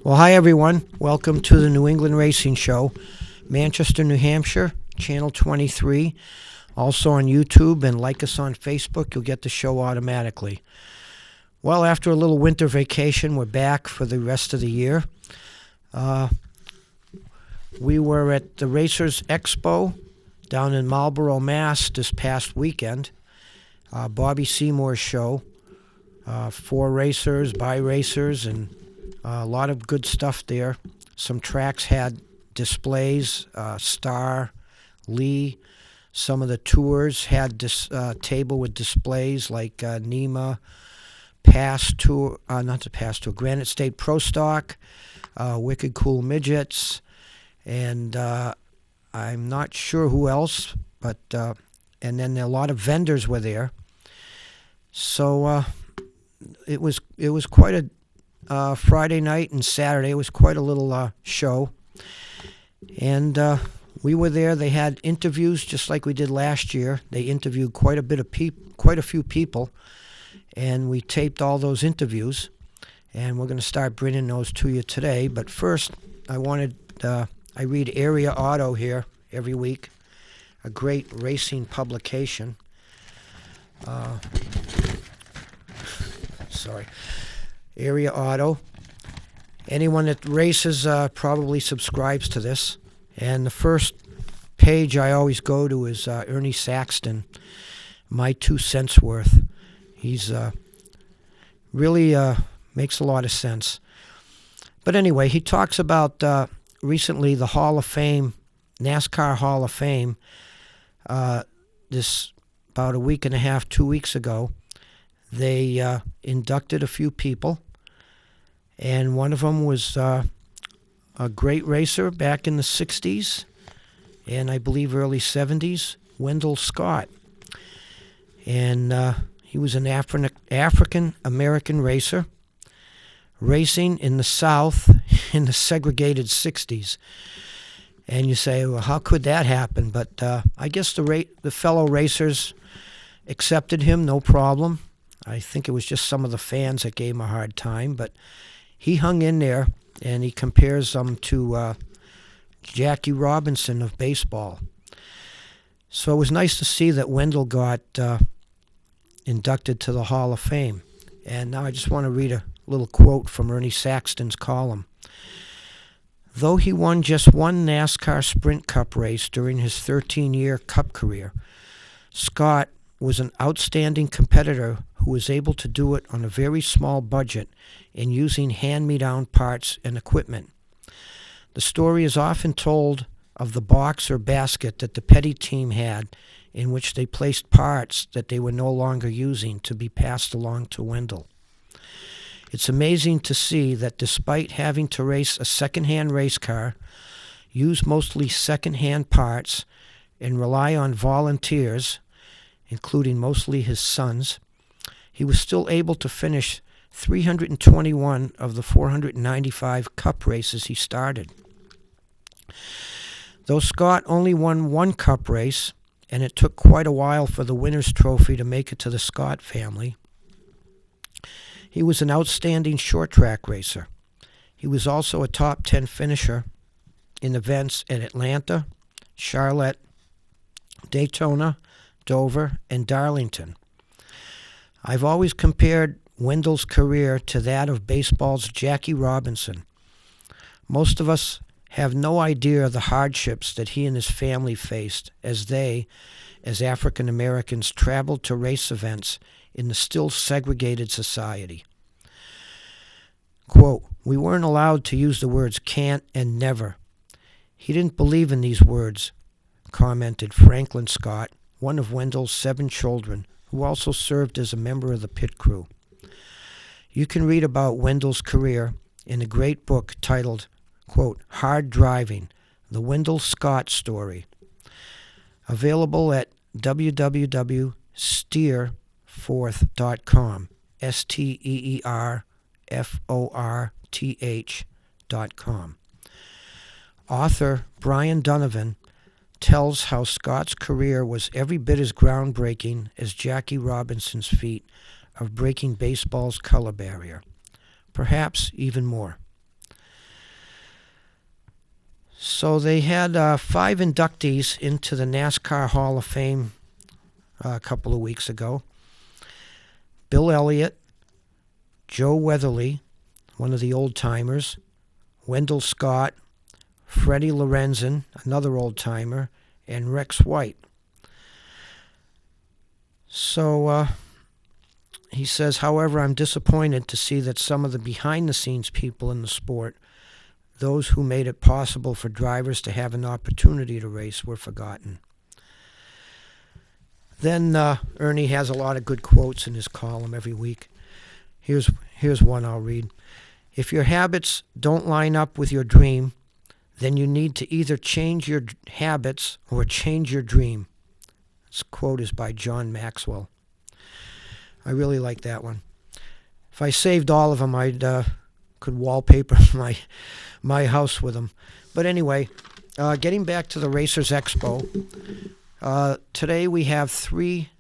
Well, hi everyone. Welcome to the New England Racing Show, Manchester, New Hampshire, Channel 23. Also on YouTube, and like us on Facebook. You'll get the show automatically. Well, after a little winter vacation, we're back for the rest of the year. We were at the Racers Expo down in Marlborough, Mass. this past weekend. Bobby Seymour's show. 4 racers, by racers, and a lot of good stuff there. Some tracks had displays, Star, Lee. Some of the tours had this table with displays like NEMA, Granite State Pro Stock, Wicked Cool Midgets, and I'm not sure who else, but and then a lot of vendors were there. So it was quite a Friday night and Saturday. It was quite a little show, and we were there. They had interviews just like we did last year. They interviewed quite a few people, and we taped all those interviews. And we're going to start bringing those to you today. But first, I read Area Auto here every week, a great racing publication. Area Auto. Anyone that races probably subscribes to this. And the first page I always go to is Ernie Saxton, My 2 cents worth. He's really makes a lot of sense. But anyway, he talks about recently the Hall of Fame, NASCAR Hall of Fame, this about a week and a half, 2 weeks ago. They inducted a few people, and one of them was a great racer back in the 60s and I believe early 70s, Wendell Scott. And he was an African-American racer racing in the South in the segregated 60s. And you say, well, how could that happen? But I guess the fellow racers accepted him, no problem. I think it was just some of the fans that gave him a hard time, but he hung in there, and he compares them to Jackie Robinson of baseball. So it was nice to see that Wendell got inducted to the Hall of Fame. And now I just want to read a little quote from Ernie Saxton's column. Though he won just one NASCAR Sprint Cup race during his 13-year Cup career, Scott was an outstanding competitor who was able to do it on a very small budget and using hand-me-down parts and equipment. The story is often told of the box or basket that the Petty team had in which they placed parts that they were no longer using to be passed along to Wendell. It's amazing to see that despite having to race a second-hand race car, use mostly second-hand parts, and rely on volunteers, including mostly his sons, he was still able to finish 321 of the 495 Cup races he started. Though Scott only won one Cup race, and it took quite a while for the winner's trophy to make it to the Scott family, he was an outstanding short-track racer. He was also a top 10 finisher in events at Atlanta, Charlotte, Daytona, Dover, and Darlington. I've always compared Wendell's career to that of baseball's Jackie Robinson. Most of us have no idea of the hardships that he and his family faced as they, as African Americans, traveled to race events in the still segregated society. Quote, we weren't allowed to use the words can't and never. He didn't believe in these words, commented Franklin Scott, one of Wendell's 7 children, who also served as a member of the pit crew. You can read about Wendell's career in a great book titled, quote, Hard Driving, The Wendell Scott Story, available at www.steerforth.com, STEERFORTH.com. Author Brian Donovan tells how Scott's career was every bit as groundbreaking as Jackie Robinson's feat of breaking baseball's color barrier, perhaps even more. So they had 5 inductees into the NASCAR Hall of Fame a couple of weeks ago. Bill Elliott, Joe Weatherly, one of the old-timers, Wendell Scott, Freddie Lorenzen, another old-timer, and Rex White. So he says, however, I'm disappointed to see that some of the behind-the-scenes people in the sport, those who made it possible for drivers to have an opportunity to race, were forgotten. Then Ernie has a lot of good quotes in his column every week. Here's one I'll read. If your habits don't line up with your dream, then you need to either change your habits or change your dream. This quote is by John Maxwell. I really like that one. If I saved all of them, I could wallpaper my house with them. But anyway, getting back to the Racers Expo, today we have 3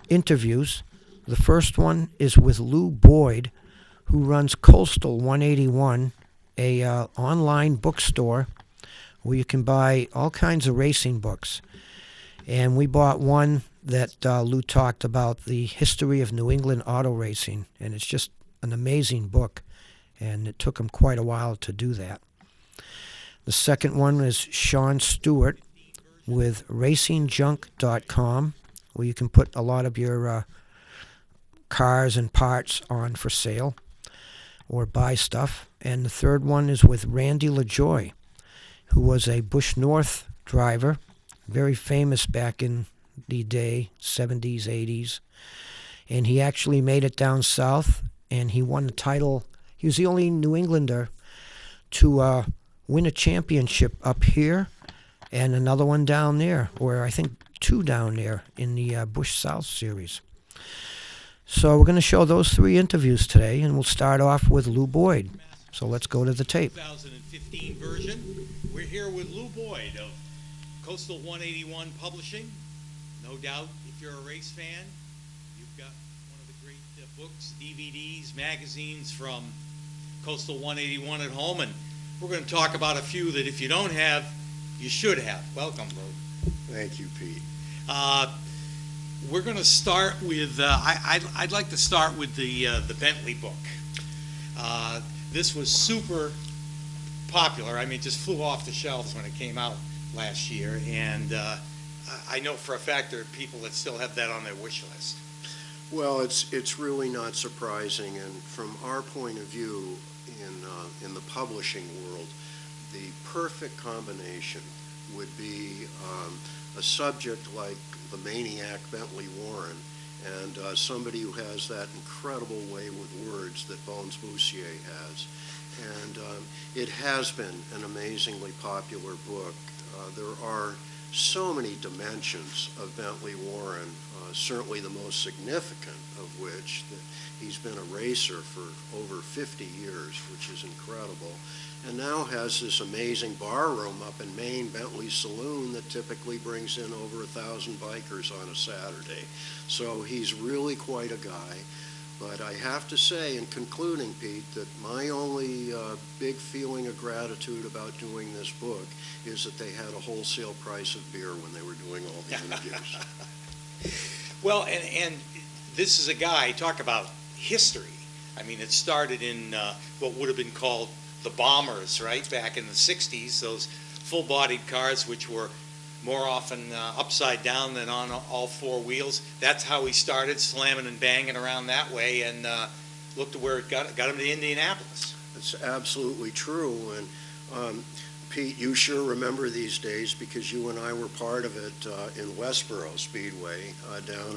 interviews. The first one is with Lou Boyd, who runs Coastal 181, a online bookstore where you can buy all kinds of racing books. And we bought one that Lou talked about the history of New England auto racing, and it's just an amazing book, and it took him quite a while to do that. The second one is Shawn Stewart with RacingJunkcom, where you can put a lot of your cars and parts on for sale or buy stuff. And the third one is with Randy Lajoie, who was a Busch North driver, very famous back in the day, 70s, 80s. And he actually made it down south, and he won the title. He was the only New Englander to win a championship up here and another one down there, or I think 2 down there in the Busch South Series. So we're going to show those 3 interviews today, and we'll start off with Lou Boyd. So let's go to the tape. 2015 version. We're here with Lou Boyd of Coastal 181 Publishing. No doubt, if you're a race fan, you've got one of the great books, DVDs, magazines from Coastal 181 at home, and we're going to talk about a few that if you don't have, you should have. Welcome, Lou. Thank you, Pete. We're going to start with, I'd like to start with the Bentley book. This was super popular. I mean, it just flew off the shelves when it came out last year, and I know for a fact there are people that still have that on their wish list. Well, it's really not surprising, and from our point of view in the publishing world, the perfect combination would be a subject like the maniac Bentley Warren and somebody who has that incredible way with words that Bones Boussier has. And it has been an amazingly popular book. There are so many dimensions of Bentley Warren, certainly the most significant of which that he's been a racer for over 50 years, which is incredible, and now has this amazing bar room up in Maine, Bentley Saloon, that typically brings in over 1,000 bikers on a Saturday. So he's really quite a guy. But I have to say, in concluding, Pete, that my only big feeling of gratitude about doing this book is that they had a wholesale price of beer when they were doing all the interviews. Well, and this is a guy, talk about history. I mean, it started in what would have been called the Bombers, right, back in the 60s, those full-bodied cars which were more often upside down than on all 4 wheels. That's how he started, slamming and banging around that way, and look to where it got him to Indianapolis. That's absolutely true, and Pete, you sure remember these days because you and I were part of it in Westboro Speedway down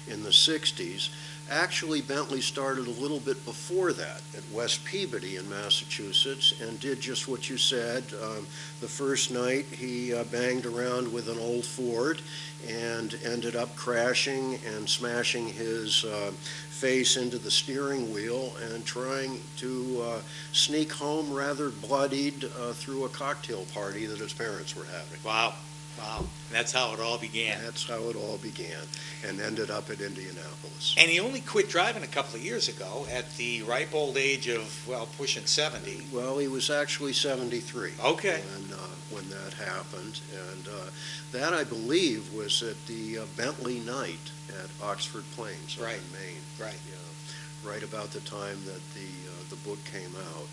in the 60s. Actually, Bentley started a little bit before that at West Peabody in Massachusetts and did just what you said. The first night he banged around with an old Ford and ended up crashing and smashing his face into the steering wheel and trying to sneak home rather bloodied through a cocktail party that his parents were having. Wow. Wow. And that's how it all began. That's how it all began, and ended up at Indianapolis. And he only quit driving a couple of years ago at the ripe old age of, well, pushing 70. Well, he was actually 73. Okay. When that happened, and that, I believe, was at the Bentley Night at Oxford Plains, up Right. in Maine. Right. Yeah, right about the time that the book came out,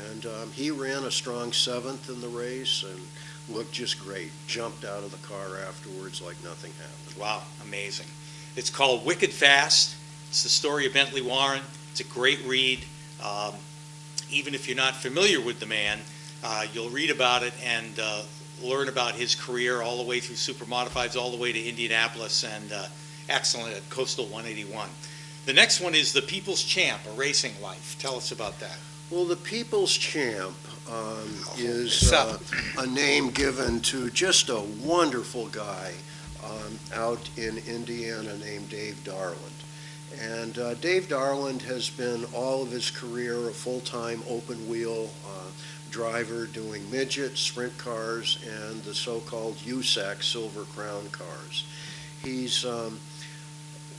and he ran a strong 7th in the race and looked just great. Jumped out of the car afterwards like nothing happened. Wow, amazing. It's called Wicked Fast. It's the story of Bentley Warren. It's a great read. Even if you're not familiar with the man, you'll read about it and learn about his career all the way through Super Modifieds, all the way to Indianapolis, and excellent at Coastal 181. The next one is The People's Champ, A Racing Life. Tell us about that. Well, the People's Champ is a name given to just a wonderful guy out in Indiana named Dave Darland. And Dave Darland has been all of his career a full-time open-wheel driver doing midget, sprint cars, and the so-called USAC Silver Crown cars. He's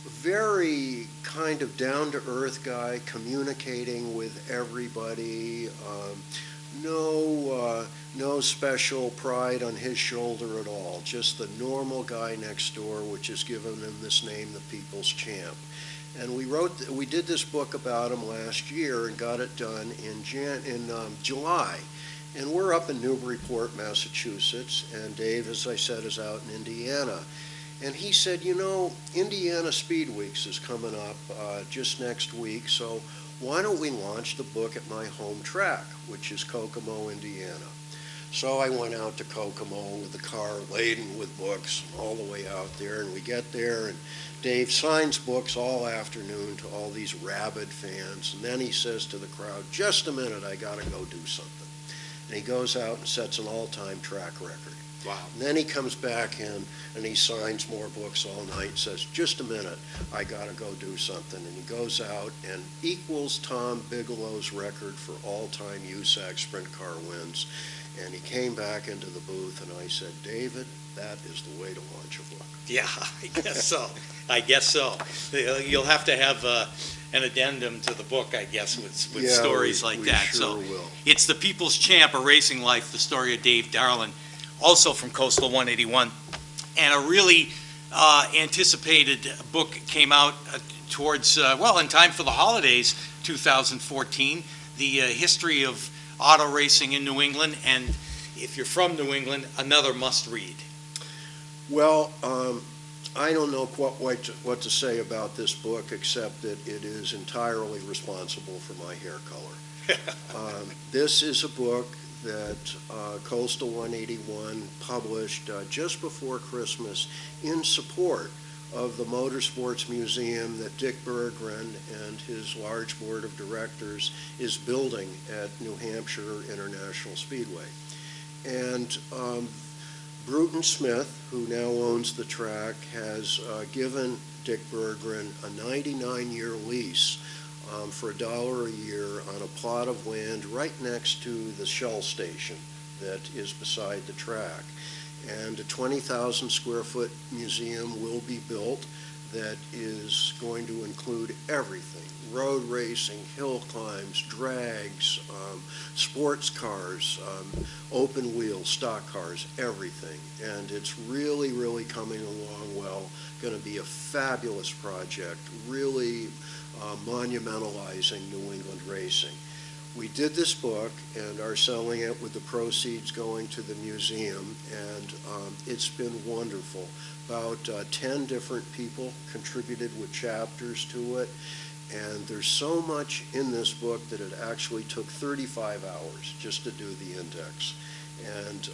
very kind of down-to-earth guy, communicating with everybody. No special pride on his shoulder at all. Just the normal guy next door, which has given him this name, the People's Champ. And we did this book about him last year and got it done in July. And we're up in Newburyport, Massachusetts, and Dave, as I said, is out in Indiana. And he said, Indiana Speed Weeks is coming up just next week, so why don't we launch the book at my home track, which is Kokomo, Indiana. So I went out to Kokomo with the car laden with books all the way out there, and we get there, and Dave signs books all afternoon to all these rabid fans, and then he says to the crowd, just a minute, I got to go do something. And he goes out and sets an all-time track record. Wow. And then he comes back in and he signs more books all night and says, just a minute, I got to go do something. And he goes out and equals Tom Bigelow's record for all-time USAC sprint car wins. And he came back into the booth and I said, David, that is the way to launch a book. Yeah, I guess so. I guess so. You'll have to have an addendum to the book, I guess, with stories like that. Sure So will. it's The People's Champ, A Racing Life, the story of Dave Darland, also from Coastal 181. And a really anticipated book came out towards, in time for the holidays, 2014, the history of auto racing in New England. And if you're from New England, another must-read. Well, I don't know what to say about this book, except that it is entirely responsible for my hair color. This is a book that Coastal 181 published just before Christmas in support of the Motorsports Museum that Dick Berggren and his large board of directors is building at New Hampshire International Speedway. And Bruton Smith, who now owns the track, has given Dick Berggren a 99-year lease for $1 a year on a plot of land right next to the Shell station that is beside the track. And a 20,000 square foot museum will be built that is going to include everything: road racing, hill climbs, drags, sports cars, open wheel, stock cars, everything. And it's really, really coming along well. Going to be a fabulous project, really monumentalizing New England racing. We did this book and are selling it with the proceeds going to the museum, and it's been wonderful. About 10 different people contributed with chapters to it, and there's so much in this book that it actually took 35 hours just to do the index. And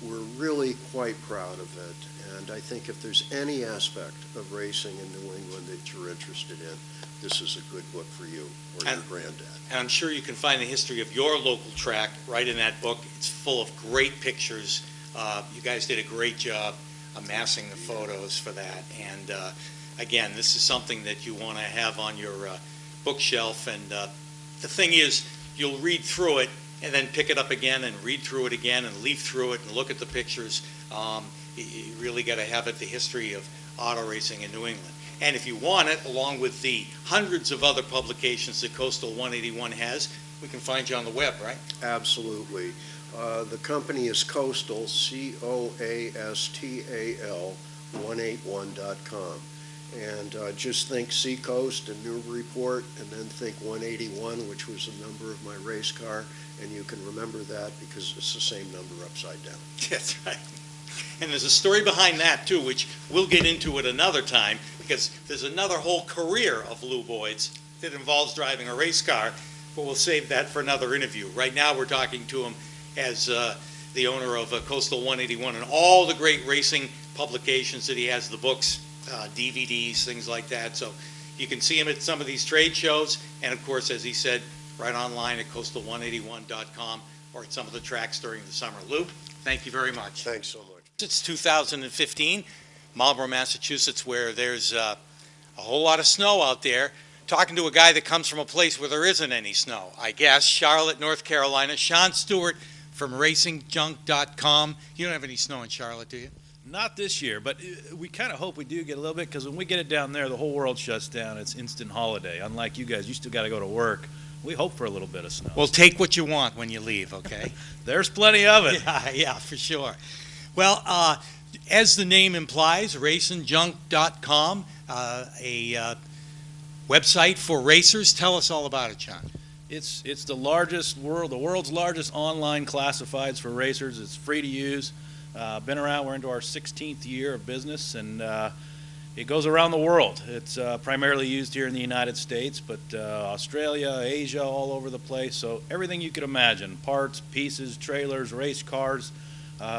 we're really quite proud of it, and I think if there's any aspect of racing in New England that you're interested in, this is a good book for you or your granddad. And I'm sure you can find the history of your local track right in that book. It's full of great pictures. You guys did a great job amassing the photos for that. And again, this is something that you want to have on your bookshelf. And the thing is, you'll read through it and then pick it up again and read through it again and leaf through it and look at the pictures. You really got to have it, the history of auto racing in New England. And if you want it, along with the hundreds of other publications that Coastal 181 has, we can find you on the web, right? Absolutely. The company is Coastal, COASTAL, 181.com. And just think Seacoast and New Report, and then think 181, which was the number of my race car, and you can remember that because it's the same number upside down. That's right. And there's a story behind that, too, which we'll get into at another time, because there's another whole career of Lou Boyd's that involves driving a race car, but we'll save that for another interview. Right now, we're talking to him as the owner of Coastal 181 and all the great racing publications that he has, the books, DVDs, things like that. So you can see him at some of these trade shows, and of course, as he said, right online at coastal181.com or at some of the tracks during the summer. Lou, thank you very much. Thanks so much. It's 2015, Marlborough, Massachusetts, where there's a whole lot of snow out there. Talking to a guy that comes from a place where there isn't any snow, I guess, Charlotte, North Carolina. Shawn Stewart from RacingJunkcom. You don't have any snow in Charlotte, do you? Not this year, but we kind of hope we do get a little bit, because when we get it down there, the whole world shuts down. It's instant holiday. Unlike you guys, you still got to go to work. We hope for a little bit of snow. Well, take what you want when you leave, okay? There's plenty of it. Yeah, for sure. Well, as the name implies, RacingJunk.com, a website for racers. Tell us all about it, Shawn. It's the world's largest online classifieds for racers. It's free to use. Been around. We're into our 16th year of business, and it goes around the world. It's primarily used here in the United States, but Australia, Asia, all over the place. So everything you could imagine: parts, pieces, trailers, race cars.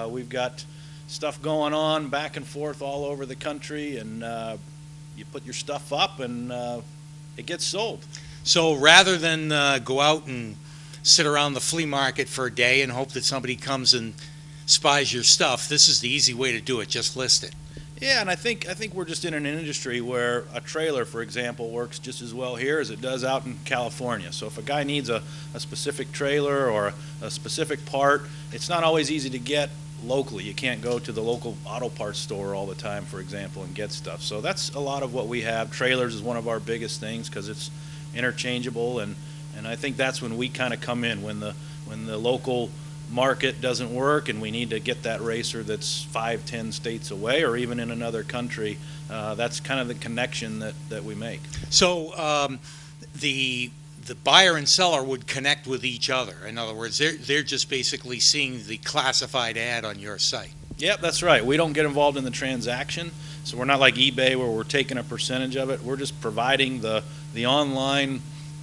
We've got stuff going on back and forth all over the country, and you put your stuff up, and it gets sold. So rather than go out and sit around the flea market for a day and hope that somebody comes and spies your stuff, this is the easy way to do it. Just list it. Yeah, and I think we're just in an industry where a trailer, for example, works just as well here as it does out in California. So if a guy needs a specific trailer or a specific part, it's not always easy to get locally. You can't go to the local auto parts store all the time, for example, and get stuff. So that's a lot of what we have. Trailers is one of our biggest things because it's interchangeable, and I think that's when we kind of come in, when the local market doesn't work and we need to get that racer that's 5-10 states away or even in another country. That's kind of the connection that we make. So the buyer and seller would connect with each other. In other words, they're just basically seeing the classified ad on your site. Yep, that's right. We don't get involved in the transaction, so we're not like eBay where we're taking a percentage of it. We're just providing the online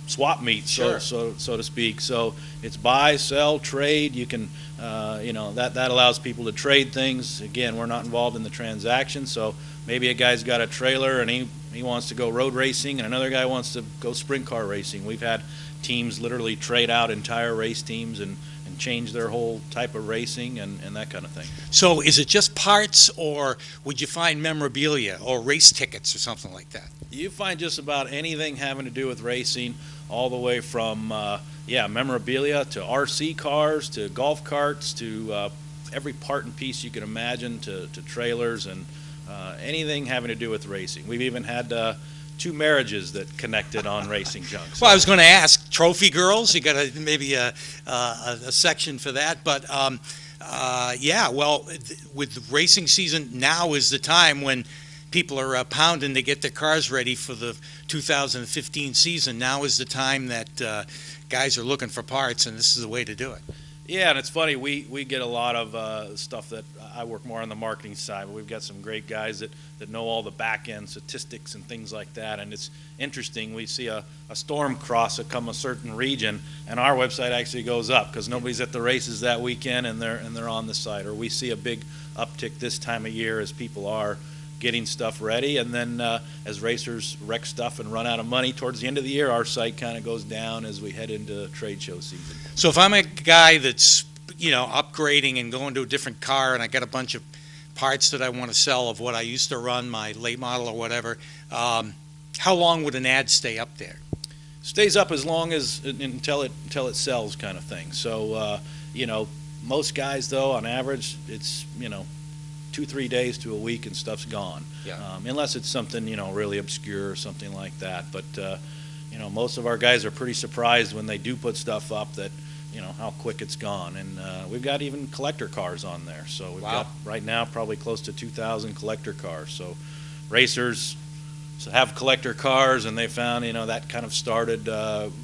swap meet, Sure. so to speak. So it's buy, sell, trade. You can, that allows people to trade things. Again, we're not involved in the transaction, so maybe a guy's got a trailer and he wants to go road racing, and another guy wants to go sprint car racing. We've had teams literally trade out entire race teams and change their whole type of racing and that kind of thing. So is it just parts, or would you find memorabilia or race tickets or something like that? You find just about anything having to do with racing, all the way from memorabilia to RC cars to golf carts to every part and piece you can imagine to trailers and anything having to do with racing. We've even had 2 marriages that connected on Racing Junk. Well, I was going to ask, trophy girls, you got maybe a section for that, but with racing season, now is the time when people are pounding to get their cars ready for the 2015 season. Now is the time that guys are looking for parts, and this is the way to do it. Yeah, and it's funny, we get a lot of stuff that I work more on the marketing side, but we've got some great guys that know all the back-end statistics and things like that, and it's interesting. We see a storm cross come a certain region, and our website actually goes up because nobody's at the races that weekend, and they're on the site. Or we see a big uptick this time of year as people are getting stuff ready, and then as racers wreck stuff and run out of money towards the end of the year, our site kind of goes down as we head into trade show season. So if I'm a guy that's upgrading and going to a different car, and I got a bunch of parts that I want to sell of what I used to run, my late model or whatever, how long would an ad stay up there? stays up as long as until it sells, kind of thing. So most guys though, on average, it's 2-3 days to a week and stuff's gone. Yeah. Unless it's something really obscure or something like that. But most of our guys are pretty surprised when they do put stuff up that how quick it's gone. And we've got even collector cars on there. So we've got right now probably close to 2,000 collector cars. So racers have collector cars, and they found that kind of started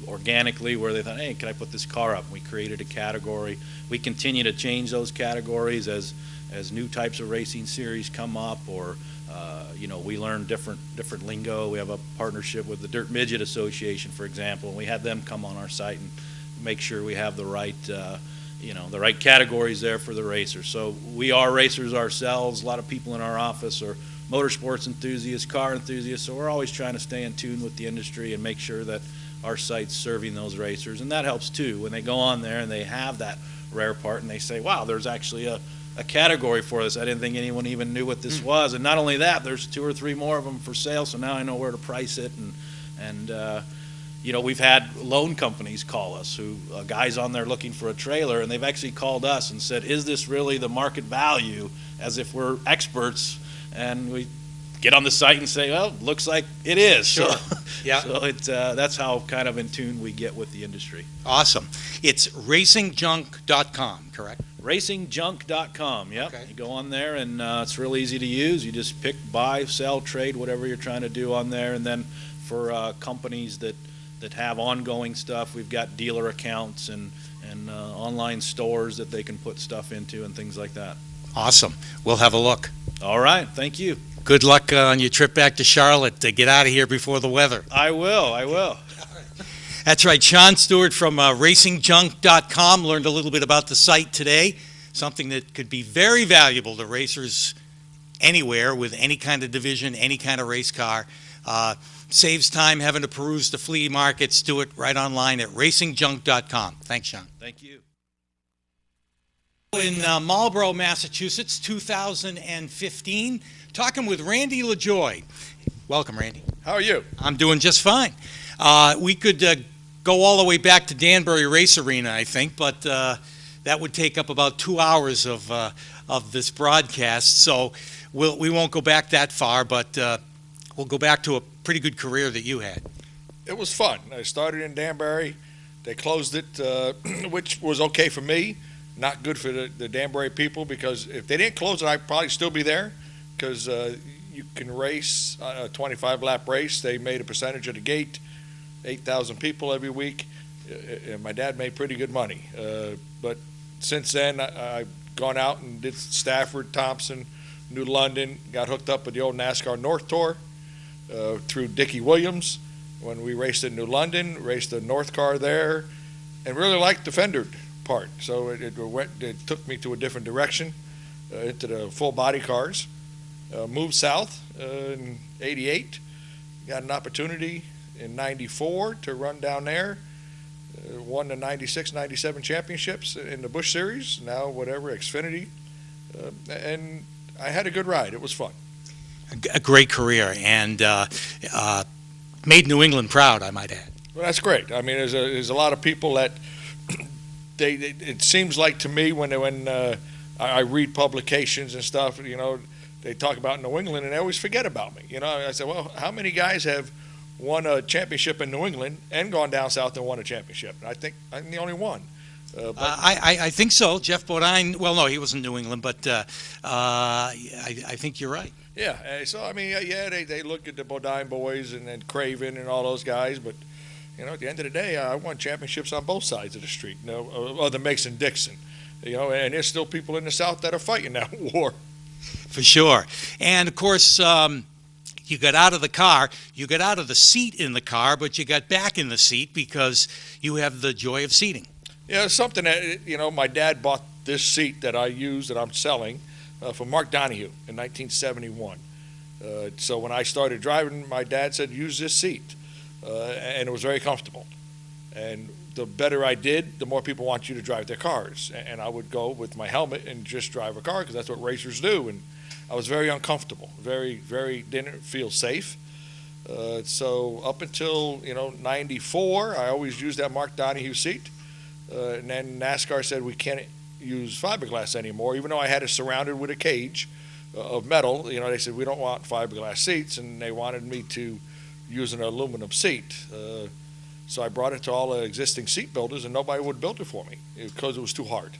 organically, where they thought, hey, can I put this car up? We created a category. We continue to change those categories as new types of racing series come up, or we learn different lingo. We have a partnership with the Dirt Midget Association, for example, and we had them come on our site and make sure we have the right the right categories there for the racers. So we are racers ourselves. A lot of people in our office are motorsports enthusiasts, car enthusiasts, so we're always trying to stay in tune with the industry and make sure that our site's serving those racers. And that helps too, when they go on there and they have that rare part and they say, wow, there's actually a category for this. I didn't think anyone even knew what this was. And not only that, there's 2 or 3 more of them for sale, so now I know where to price it. And we've had loan companies call us, who a guy's on there looking for a trailer, and they've actually called us and said, is this really the market value, as if we're experts? And we get on the site and say, well, looks like it is. Sure. Yeah. So that's how kind of in tune we get with the industry. Awesome. It's RacingJunk.com, correct? RacingJunk.com, yep. Okay. You go on there, and it's real easy to use. You just pick, buy, sell, trade, whatever you're trying to do on there. And then for companies that have ongoing stuff, we've got dealer accounts and online stores that they can put stuff into and things like that. Awesome. We'll have a look. All right. Thank you. Good luck on your trip back to Charlotte to get out of here before the weather. I will. That's right. Shawn Stewart from RacingJunk.com learned a little bit about the site today, something that could be very valuable to racers anywhere with any kind of division, any kind of race car. Saves time having to peruse the flea markets. Do it right online at RacingJunk.com. Thanks, Shawn. Thank you. In Marlborough, Massachusetts, 2015, talking with Randy Lajoie. Welcome, Randy. How are you? I'm doing just fine. We could go all the way back to Danbury Race Arena, I think, but that would take up about 2 hours of this broadcast, so we won't go back that far, but we'll go back to a pretty good career that you had. It was fun. I started in Danbury. They closed it, which was okay for me. Not good for the Danbury people, because if they didn't close it, I'd probably still be there, because you can race a 25-lap race. They made a percentage of the gate, 8,000 people every week, and my dad made pretty good money. But since then, I've gone out and did Stafford, Thompson, New London, got hooked up with the old NASCAR North Tour through Dickie Williams when we raced in New London, raced the North car there, and really liked the fender part. So it took me to a different direction, into the full body cars. Moved south in '88, got an opportunity in '94 to run down there. Won the '96, '97 championships in the Busch Series, now whatever, Xfinity. And I had a good ride. It was fun. A great career, and made New England proud, I might add. Well, that's great. I mean, there's a lot of people that it seems like to me when I read publications and stuff, they talk about New England and they always forget about me. I said, well, how many guys have won a championship in New England and gone down south and won a championship? And I think I'm the only one. I think so. Jeff Bodine, well, no, he was in New England, but I think you're right. Yeah, so I mean, they look at the Bodine boys and Craven and all those guys, but at the end of the day, I won championships on both sides of the street, other Mason-Dixon, and there's still people in the South that are fighting that war. For sure. And, of course, you got out of the car, you got out of the seat in the car, but you got back in the seat because you have the joy of seating. Yeah, it's something that, my dad bought this seat that I use, that I'm selling, from Mark Donahue in 1971. So when I started driving, my dad said, use this seat. And it was very comfortable. And the better I did, the more people want you to drive their cars. And I would go with my helmet and just drive a car because that's what racers do. And I was very uncomfortable, very, very, didn't feel safe. So up until 94, I always used that Mark Donahue seat. And then NASCAR said we can't use fiberglass anymore, even though I had it surrounded with a cage of metal. They said we don't want fiberglass seats, and they wanted me to use an aluminum seat. So I brought it to all the existing seat builders, and nobody would build it for me because it was too hard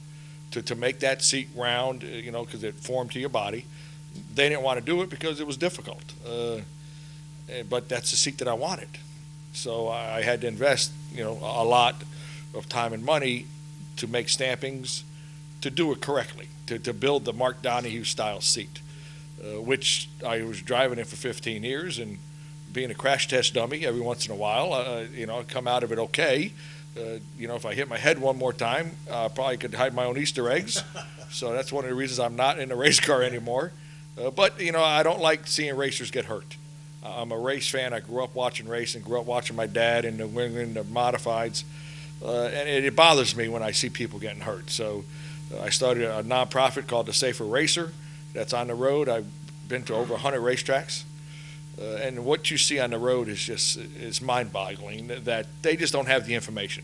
to make that seat round, because it formed to your body. They didn't want to do it because it was difficult. But that's the seat that I wanted. So I had to invest, a lot of time and money to make stampings, to do it correctly, to build the Mark Donahue style seat, which I was driving it for 15 years and being a crash test dummy every once in a while, come out of it okay. If I hit my head one more time, I probably could hide my own Easter eggs. So that's one of the reasons I'm not in a race car anymore. But I don't like seeing racers get hurt. I'm a race fan. I grew up watching racing, grew up watching my dad in the Wingman, the modifieds. And it bothers me when I see people getting hurt. So I started a nonprofit called the Safer Racer that's on the road. I've been to over 100 racetracks. And what you see on the road is mind-boggling, that they just don't have the information.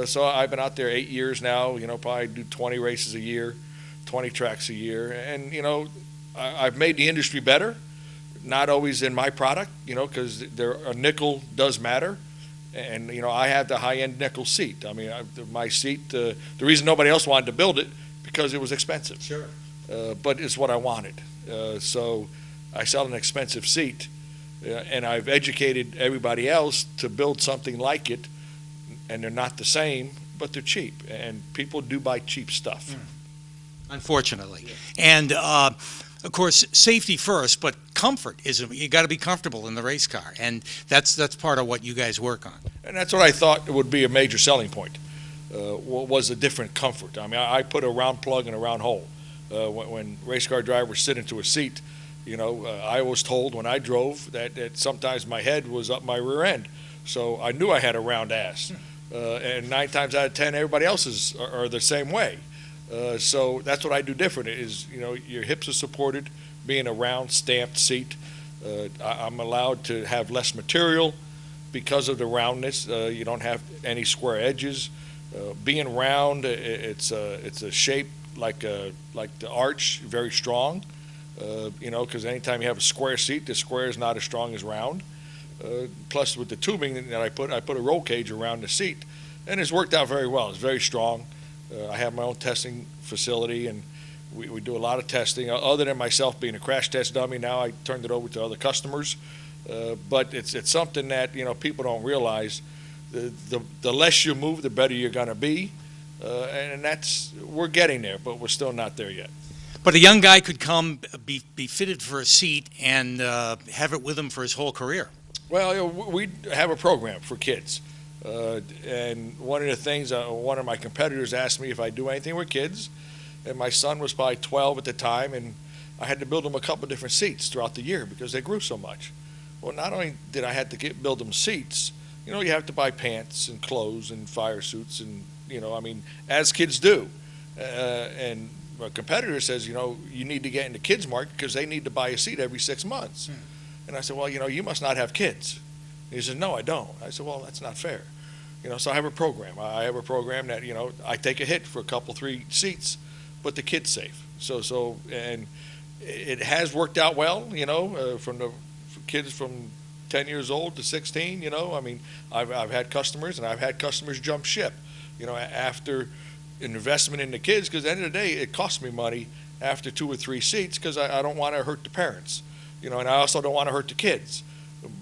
So I've been out there 8 years now, probably do 20 races a year, 20 tracks a year. And, I've made the industry better, not always in my product, because a nickel does matter. And, I have the high-end nickel seat. I mean, my seat, the reason nobody else wanted to build it, because it was expensive. Sure. But it's what I wanted. So I sell an expensive seat, and I've educated everybody else to build something like it, and they're not the same, but they're cheap. And people do buy cheap stuff. Unfortunately. And, of course, safety first, but comfort you got to be comfortable in the race car, and that's part of what you guys work on. And that's what I thought would be a major selling point, was a different comfort. I mean, I put a round plug in a round hole. When race car drivers sit into a seat, I was told when I drove that sometimes my head was up my rear end, so I knew I had a round ass. And 9 times out of 10, everybody else's are the same way. So that's what I do different is, your hips are supported, being a round stamped seat. I'm allowed to have less material because of the roundness. You don't have any square edges. Being round, it's a shape like the arch, very strong. Because anytime you have a square seat, the square is not as strong as round. Plus with the tubing that I put a roll cage around the seat, and it's worked out very well. It's very strong. I have my own testing facility, and we do a lot of testing. Other than myself being a crash test dummy, now I turned it over to other customers. But it's something that people don't realize. The less you move, the better you're going to be, and we're getting there, but we're still not there yet. But a young guy could come, be fitted for a seat, and have it with him for his whole career. Well, we have a program for kids. And one of the things, one of my competitors asked me if I do anything with kids, and my son was probably 12 at the time, and I had to build him a couple of different seats throughout the year because they grew so much. Well, not only did I have to build them seats, you have to buy pants and clothes and fire suits, and as kids do. And a competitor says, you need to get in the kids market because they need to buy a seat every 6 months. And I said, well, you must not have kids. He said, no, I don't. I said, well, that's not fair. So I have a program. I have a program that, I take a hit for a couple, 3 seats, but the kid's safe. And it has worked out well, for kids from 10 years old to 16, I've had customers, and I've had customers jump ship, after an investment in the kids, because at the end of the day, it costs me money after 2 or 3 seats because I don't want to hurt the parents, and I also don't want to hurt the kids.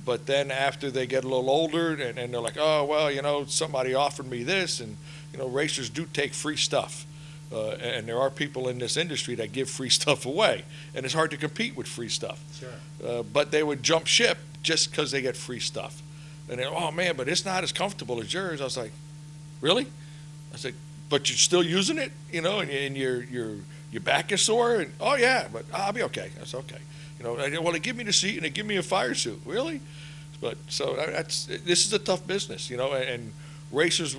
But then after they get a little older and they're like, oh, well, somebody offered me this, and, racers do take free stuff. And there are people in this industry that give free stuff away, and it's hard to compete with free stuff. Sure. But they would jump ship just because they get free stuff. And they're, oh, man, but it's not as comfortable as yours. I was like, really? I said, but you're still using it, and your back is sore? And, oh, yeah, but I'll be okay. I said, okay. Well, they give me the seat and they give me a fire suit. Really? But so this is a tough business, and racers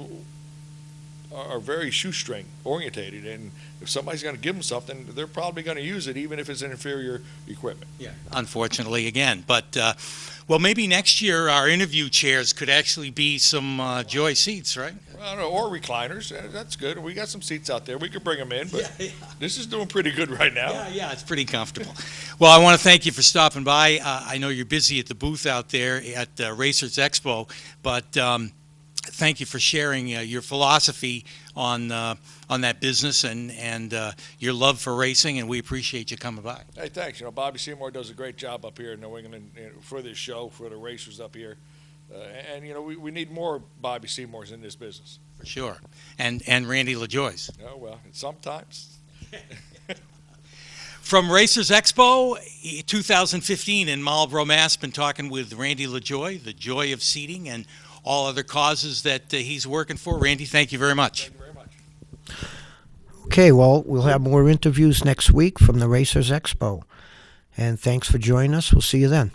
are very shoestring orientated, and if somebody's going to give them something, they're probably going to use it, even if it's an inferior equipment. Yeah. Unfortunately, again, but well, maybe next year our interview chairs could actually be some Joy seats, right? Well, no, or recliners. That's good. We got some seats out there. We could bring them in, but this is doing pretty good right now. Yeah, it's pretty comfortable. Well, I want to thank you for stopping by. I know you're busy at the booth out there at Racers Expo, but thank you for sharing your philosophy on that business and your love for racing, and we appreciate you coming by. Hey, thanks. Bobby Seymour does a great job up here in New England for this show, for the racers up here. And we need more Bobby Seymours in this business. For sure. And Randy Lajoie. Oh, well, sometimes. From Racers Expo 2015 in Marlboro, Mass, been talking with Randy Lajoie, the joy of seating and all other causes that he's working for. Randy, thank you very much. Thank you very much. Okay, well, we'll have more interviews next week from the Racers Expo. And thanks for joining us. We'll see you then.